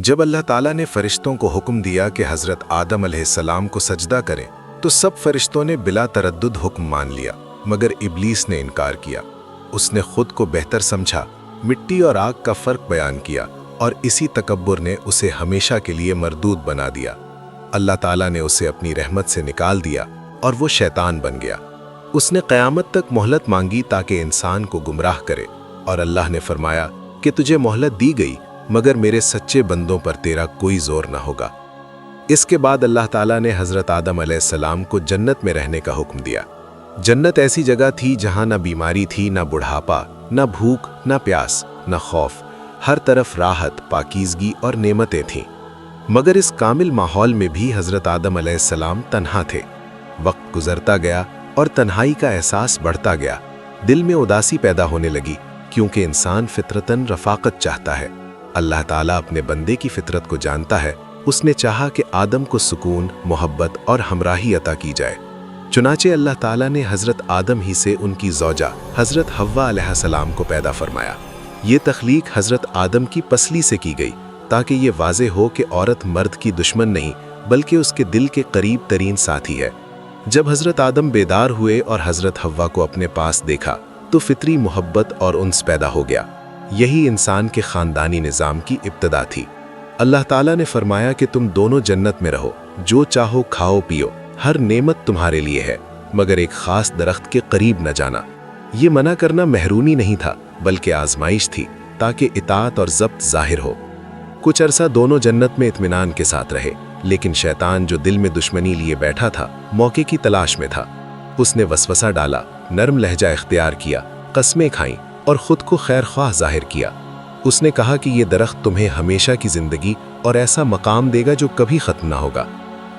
جب اللہ تعالیٰ نے فرشتوں کو حکم دیا کہ حضرت آدم علیہ السلام کو سجدہ کریں تو سب فرشتوں نے بلا تردد حکم مان لیا، مگر ابلیس نے انکار کیا۔ اس نے خود کو بہتر سمجھا، مٹی اور آگ کا فرق بیان کیا، اور اسی تکبر نے اسے ہمیشہ کے لیے مردود بنا دیا۔ اللہ تعالیٰ نے اسے اپنی رحمت سے نکال دیا اور وہ شیطان بن گیا۔ اس نے قیامت تک مہلت مانگی تاکہ انسان کو گمراہ کرے، اور اللہ نے فرمایا کہ تجھے مہلت دی گئی، مگر میرے سچے بندوں پر تیرا کوئی زور نہ ہوگا۔ اس کے بعد اللہ تعالیٰ نے حضرت آدم علیہ السلام کو جنت میں رہنے کا حکم دیا۔ جنت ایسی جگہ تھی جہاں نہ بیماری تھی، نہ بڑھاپا، نہ بھوک، نہ پیاس، نہ خوف، ہر طرف راحت، پاکیزگی اور نعمتیں تھیں۔ مگر اس کامل ماحول میں بھی حضرت آدم علیہ السلام تنہا تھے۔ وقت گزرتا گیا اور تنہائی کا احساس بڑھتا گیا۔ دل میں اداسی پیدا ہونے لگی، کیونکہ انسان فطرتاً رفاقت چاہتا ہے۔ اللہ تعالیٰ اپنے بندے کی فطرت کو جانتا ہے۔ اس نے چاہا کہ آدم کو سکون، محبت اور ہمراہی عطا کی جائے۔ چنانچہ اللہ تعالیٰ نے حضرت آدم ہی سے ان کی زوجہ حضرت حوا علیہ السلام کو پیدا فرمایا۔ یہ تخلیق حضرت آدم کی پسلی سے کی گئی تاکہ یہ واضح ہو کہ عورت مرد کی دشمن نہیں بلکہ اس کے دل کے قریب ترین ساتھی ہے۔ جب حضرت آدم بیدار ہوئے اور حضرت حوا کو اپنے پاس دیکھا تو فطری محبت اور انس پیدا ہو گیا۔ یہی انسان کے خاندانی نظام کی ابتدا تھی۔ اللہ تعالیٰ نے فرمایا کہ تم دونوں جنت میں رہو، جو چاہو کھاؤ پیو، ہر نعمت تمہارے لیے ہے، مگر ایک خاص درخت کے قریب نہ جانا۔ یہ منع کرنا محرومی نہیں تھا بلکہ آزمائش تھی تاکہ اطاعت اور ضبط ظاہر ہو۔ کچھ عرصہ دونوں جنت میں اطمینان کے ساتھ رہے، لیکن شیطان جو دل میں دشمنی لیے بیٹھا تھا موقع کی تلاش میں تھا۔ اس نے وسوسہ ڈالا، نرم لہجہ اختیار کیا، قسمیں کھائیں اور خود کو خیر خواہ ظاہر کیا۔ اس نے کہا کہ یہ درخت تمہیں ہمیشہ کی زندگی اور ایسا مقام دے گا جو کبھی ختم نہ ہوگا۔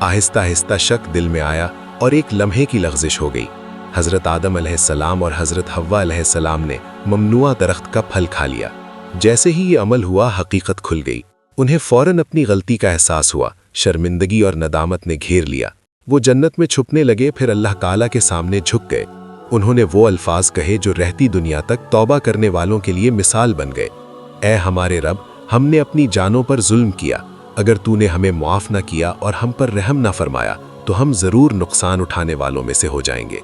آہستہ آہستہ شک دل میں آیا اور ایک لمحے کی لغزش ہو گئی۔ حضرت آدم علیہ السلام اور حضرت حوا علیہ السلام نے ممنوع درخت کا پھل کھا لیا۔ جیسے ہی یہ عمل ہوا، حقیقت کھل گئی۔ انہیں فوراً اپنی غلطی کا احساس ہوا، شرمندگی اور ندامت نے گھیر لیا۔ وہ جنت میں چھپنے لگے، پھر اللہ تعالیٰ کے سامنے جھک گئے۔ انہوں نے وہ الفاظ کہے جو رہتی دنیا تک توبہ کرنے والوں کے لیے مثال بن گئے۔ اے ہمارے رب، ہم نے اپنی جانوں پر ظلم کیا۔ اگر تو نے ہمیں معاف نہ کیا اور ہم پر رحم نہ فرمایا تو ہم ضرور نقصان اٹھانے والوں میں سے ہو جائیں گے۔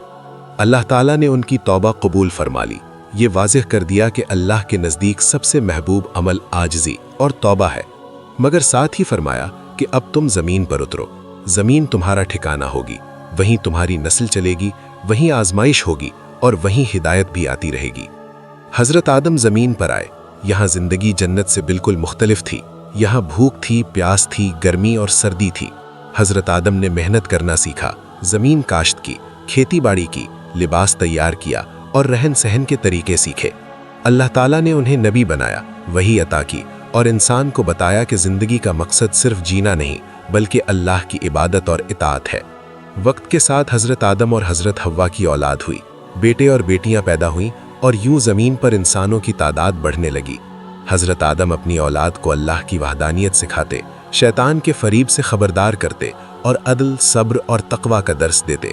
اللہ تعالیٰ نے ان کی توبہ قبول فرما لی۔ یہ واضح کر دیا کہ اللہ کے نزدیک سب سے محبوب عمل عاجزی اور توبہ ہے، مگر ساتھ ہی فرمایا کہ اب تم زمین پر اترو۔ زمین تمہارا ٹھکانہ ہوگی، وہیں تمہاری نسل چلے گی، وہیں آزمائش ہوگی اور وہیں ہدایت بھی آتی رہے گی۔ حضرت آدم زمین پر آئے۔ یہاں زندگی جنت سے بالکل مختلف تھی۔ یہاں بھوک تھی، پیاس تھی، گرمی اور سردی تھی۔ حضرت آدم نے محنت کرنا سیکھا، زمین کاشت کی، کھیتی باڑی کی، لباس تیار کیا اور رہن سہن کے طریقے سیکھے۔ اللہ تعالیٰ نے انہیں نبی بنایا، وحی عطا کی اور انسان کو بتایا کہ زندگی کا مقصد صرف جینا نہیں بلکہ اللہ کی عبادت اور اطاعت ہے۔ وقت کے ساتھ حضرت آدم اور حضرت حوا کی اولاد ہوئی، بیٹے اور بیٹیاں پیدا ہوئیں اور یوں زمین پر انسانوں کی تعداد بڑھنے لگی۔ حضرت آدم اپنی اولاد کو اللہ کی وحدانیت سکھاتے، شیطان کے فریب سے خبردار کرتے اور عدل، صبر اور تقوی کا درس دیتے۔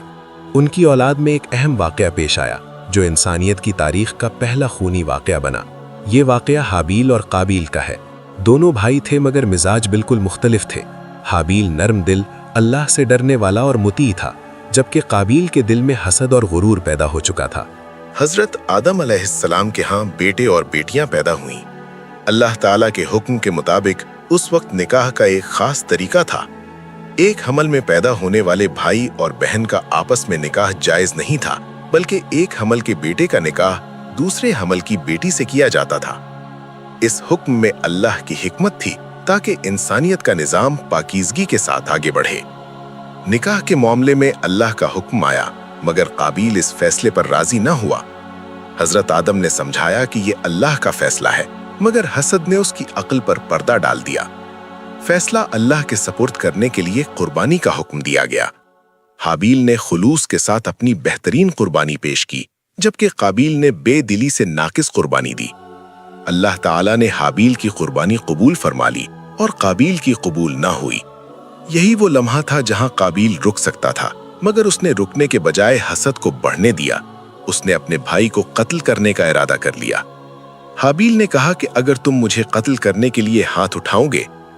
ان کی اولاد میں ایک اہم واقعہ پیش آیا جو انسانیت کی تاریخ کا پہلا خونی واقعہ بنا۔ یہ واقعہ حابیل اور قابیل کا ہے۔ دونوں بھائی تھے مگر مزاج بالکل مختلف تھے۔ حابیل نرم دل، اللہ سے ڈرنے والا اور مطیع تھا، جبکہ قابیل کے دل میں حسد اور غرور پیدا ہو چکا تھا۔ حضرت آدم علیہ السلام کے ہاں بیٹے اور بیٹیاں پیدا ہوئیں۔ اللہ تعالیٰ کے حکم کے مطابق اس وقت نکاح کا ایک خاص طریقہ تھا۔ ایک حمل میں پیدا ہونے والے بھائی اور بہن کا آپس میں نکاح جائز نہیں تھا، بلکہ ایک حمل کے بیٹے کا نکاح دوسرے حمل کی بیٹی سے کیا جاتا تھا۔ اس حکم میں اللہ کی حکمت تھی تاکہ انسانیت کا نظام پاکیزگی کے ساتھ آگے بڑھے۔ نکاح کے معاملے میں اللہ کا حکم آیا، مگر قابیل اس فیصلے پر راضی نہ ہوا۔ حضرت آدم نے سمجھایا کہ یہ اللہ کا فیصلہ ہے، مگر حسد نے اس کی عقل پر پردہ ڈال دیا۔ فیصلہ اللہ کے سپرد کرنے کے لیے قربانی کا حکم دیا گیا۔ حابیل نے خلوص کے ساتھ اپنی بہترین قربانی پیش کی، جبکہ قابیل نے بے دلی سے ناقص قربانی دی۔ اللہ تعالیٰ نے حابیل کی قربانی قبول فرما لی اور قابیل کی قبول نہ ہوئی۔ یہی وہ لمحہ تھا جہاں قابیل رک سکتا تھا، مگر اس نے رکنے کے بجائے حسد کو بڑھنے دیا۔ اس نے اپنے بھائی کو قتل کرنے کا ارادہ کر لیا۔ حابیل نے کہا کہ اگر تم مجھے قتل کرنے کے لیے ہاتھ اٹھاؤ گے